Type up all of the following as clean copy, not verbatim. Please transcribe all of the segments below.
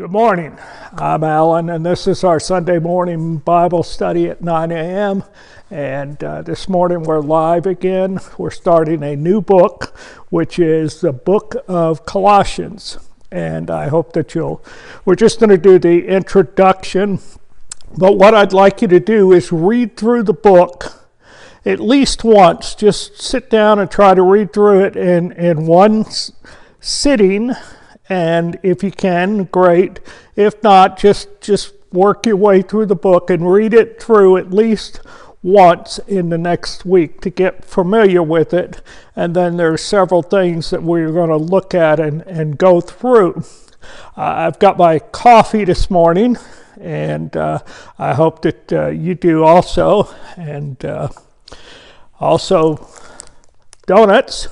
Good morning. I'm Alan, and this is our Sunday morning Bible study at 9 a.m. And this morning we're live again. We're starting a new book, which is the book of Colossians. And I hope that we're just going to do the introduction. But what I'd like you to do is read through the book at least once. Just sit down and try to read through it in one sitting. And if you can, great. If not, just work your way through the book and read it through at least once in the next week to get familiar with it. And then there's several things that we're going to look at and go through. I've got my coffee this morning, and I hope that you do also. And also donuts.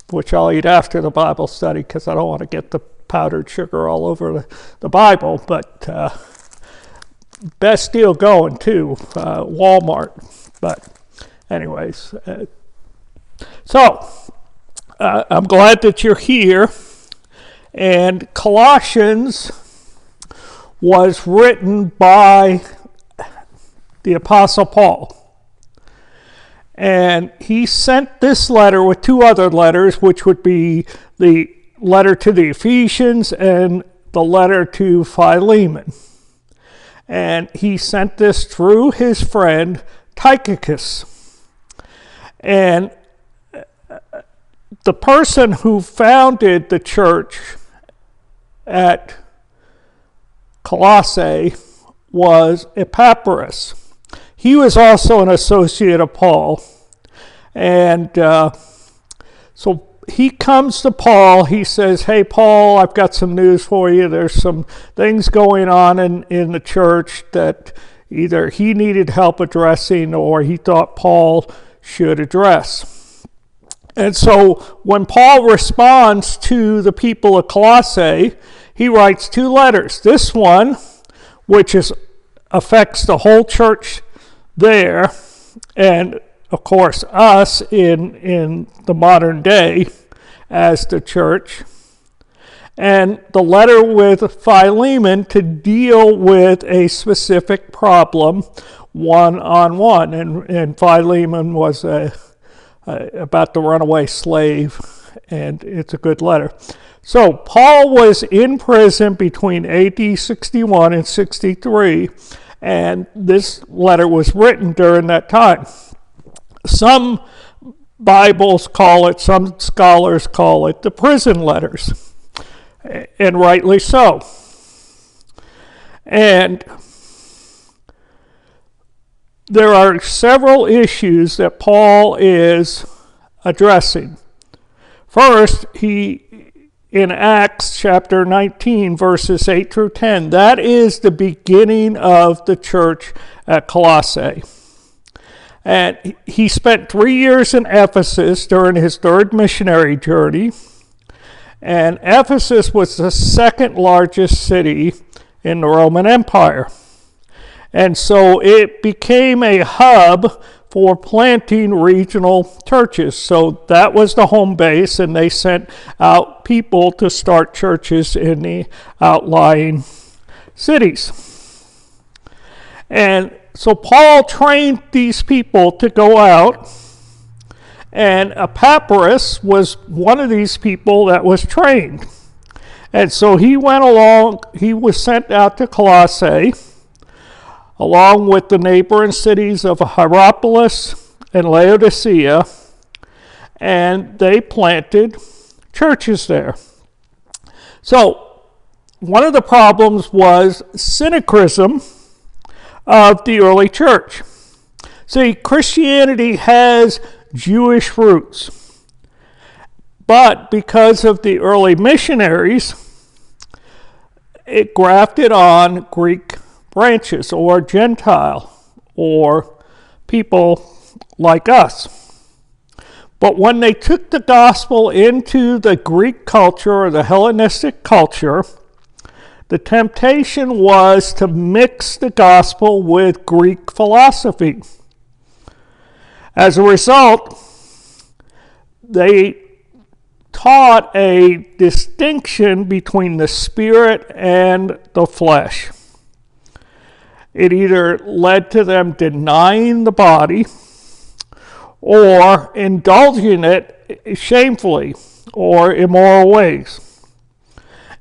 Which I'll eat after the Bible study because I don't want to get the powdered sugar all over the Bible. But best deal going too, Walmart. But anyways, so I'm glad that you're here. And Colossians was written by the Apostle Paul. And he sent this letter with two other letters, which would be the letter to the Ephesians and the letter to Philemon. And he sent this through his friend Tychicus. And the person who founded the church at Colossae was Epaphras. He was also an associate of Paul. And so he comes to Paul. He says, "Hey, Paul, I've got some news for you. There's some things going on in the church that either he needed help addressing or he thought Paul should address." And so when Paul responds to the people of Colossae, he writes two letters. This one, which affects the whole church there, and of course us in the modern day as the church, and the letter with Philemon to deal with a specific problem one-on-one. And Philemon was about the runaway slave, and it's a good letter. So Paul was in prison between AD 61 and 63, and this letter was written during that time. Some Bibles call it, some scholars call it the prison letters, and rightly so. And there are several issues that Paul is addressing. First, in Acts chapter 19, verses 8 through 10, that is the beginning of the church at Colossae. And he spent 3 years in Ephesus during his third missionary journey. And Ephesus was the second largest city in the Roman Empire. And so it became a hub for planting regional churches. So that was the home base, and they sent out people to start churches in the outlying cities. And so Paul trained these people to go out, and Epaphras was one of these people that was trained. And so he went along, he was sent out to Colossae, along with the neighboring cities of Hierapolis and Laodicea, and they planted churches there. So one of the problems was syncretism of the early church. See, Christianity has Jewish roots, but because of the early missionaries, it grafted on Greek branches or Gentile or people like us. But when they took the gospel into the Greek culture or the Hellenistic culture, the temptation was to mix the gospel with Greek philosophy. As a result, they taught a distinction between the spirit and the flesh. It either led to them denying the body or indulging it shamefully or immoral ways.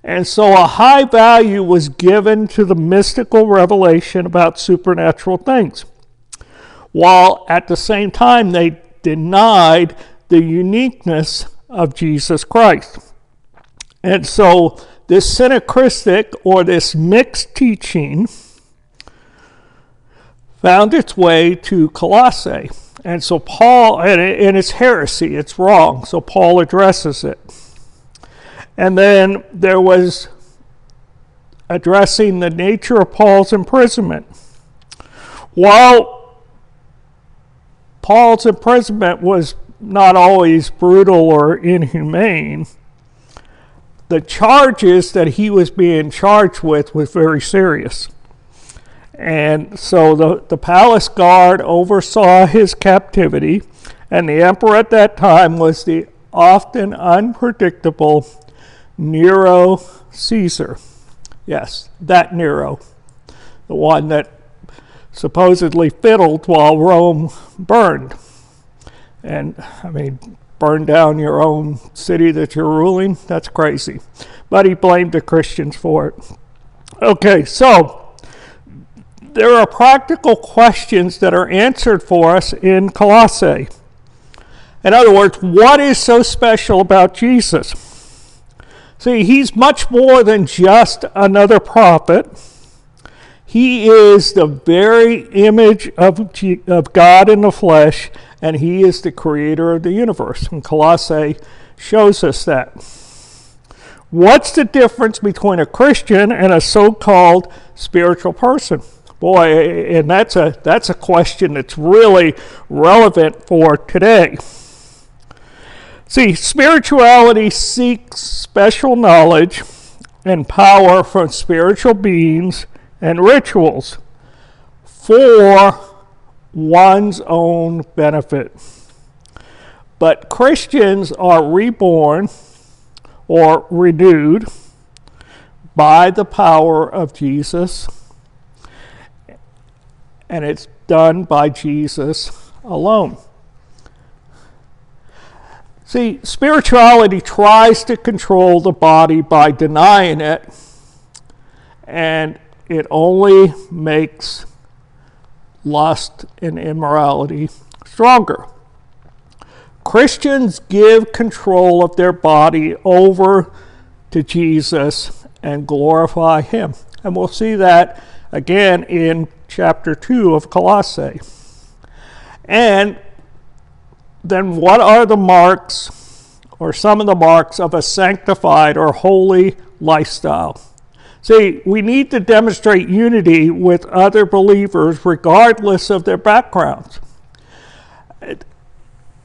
And so a high value was given to the mystical revelation about supernatural things, while at the same time they denied the uniqueness of Jesus Christ. And so this synchristic or this mixed teaching found its way to Colossae. And so Paul, and it's heresy, it's wrong, so Paul addresses it. And then there was addressing the nature of Paul's imprisonment. While Paul's imprisonment was not always brutal or inhumane, the charges that he was being charged with was very serious. And so the palace guard oversaw his captivity, and the emperor at that time was the often unpredictable Nero Caesar. Yes, that Nero, the one that supposedly fiddled while Rome burned. And, I mean, burn down your own city that you're ruling? That's crazy. But he blamed the Christians for it. Okay, so there are practical questions that are answered for us in Colossae. In other words, what is so special about Jesus? See, he's much more than just another prophet. He is the very image of God in the flesh, and he is the creator of the universe. And Colossae shows us that. What's the difference between a Christian and a so-called spiritual person? Boy, and that's a question that's really relevant for today. See, spirituality seeks special knowledge and power from spiritual beings and rituals for one's own benefit. But Christians are reborn or renewed by the power of Jesus, and it's done by Jesus alone. See, spirituality tries to control the body by denying it, and it only makes lust and immorality stronger. Christians give control of their body over to Jesus and glorify him. And we'll see that again in chapter 2 of Colossae. And then what are the marks, or some of the marks, of a sanctified or holy lifestyle? See, we need to demonstrate unity with other believers regardless of their backgrounds.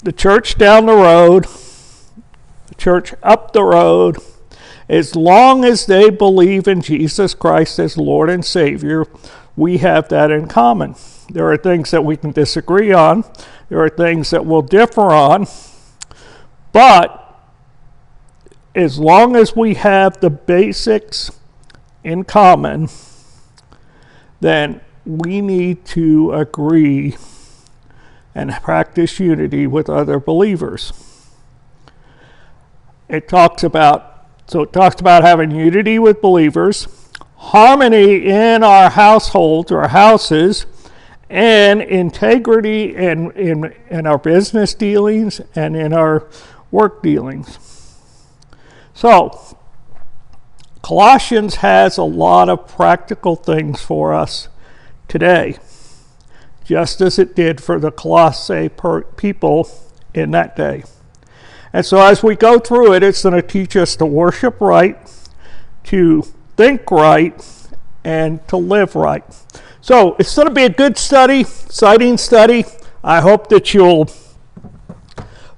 The church down the road, the church up the road, as long as they believe in Jesus Christ as Lord and Savior, we have that in common. There are things that we can disagree on. There are things that we'll differ on. But as long as we have the basics in common, then we need to agree and practice unity with other believers. It talks about having unity with believers, harmony in our households or houses, and integrity in our business dealings and in our work dealings. So, Colossians has a lot of practical things for us today, just as it did for the Colossae people in that day. And so as we go through it, it's going to teach us to worship right, to think right, and to live right. So it's going to be a good study, exciting study. I hope that you'll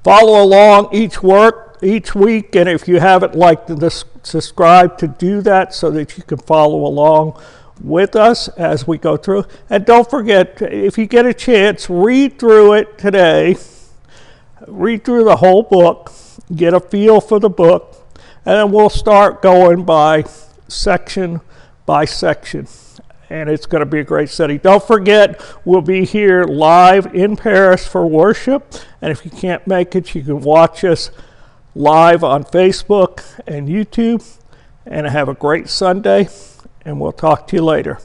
follow along each week, and if you haven't liked this, subscribe to do that so that you can follow along with us as we go through. And don't forget, if you get a chance, read through it today. Read through the whole book. get a feel for the book, and then we'll start going by section, and it's going to be a great study. Don't forget, we'll be here live in Paris for worship, and if you can't make it, you can watch us live on Facebook and YouTube, and have a great Sunday, and we'll talk to you later.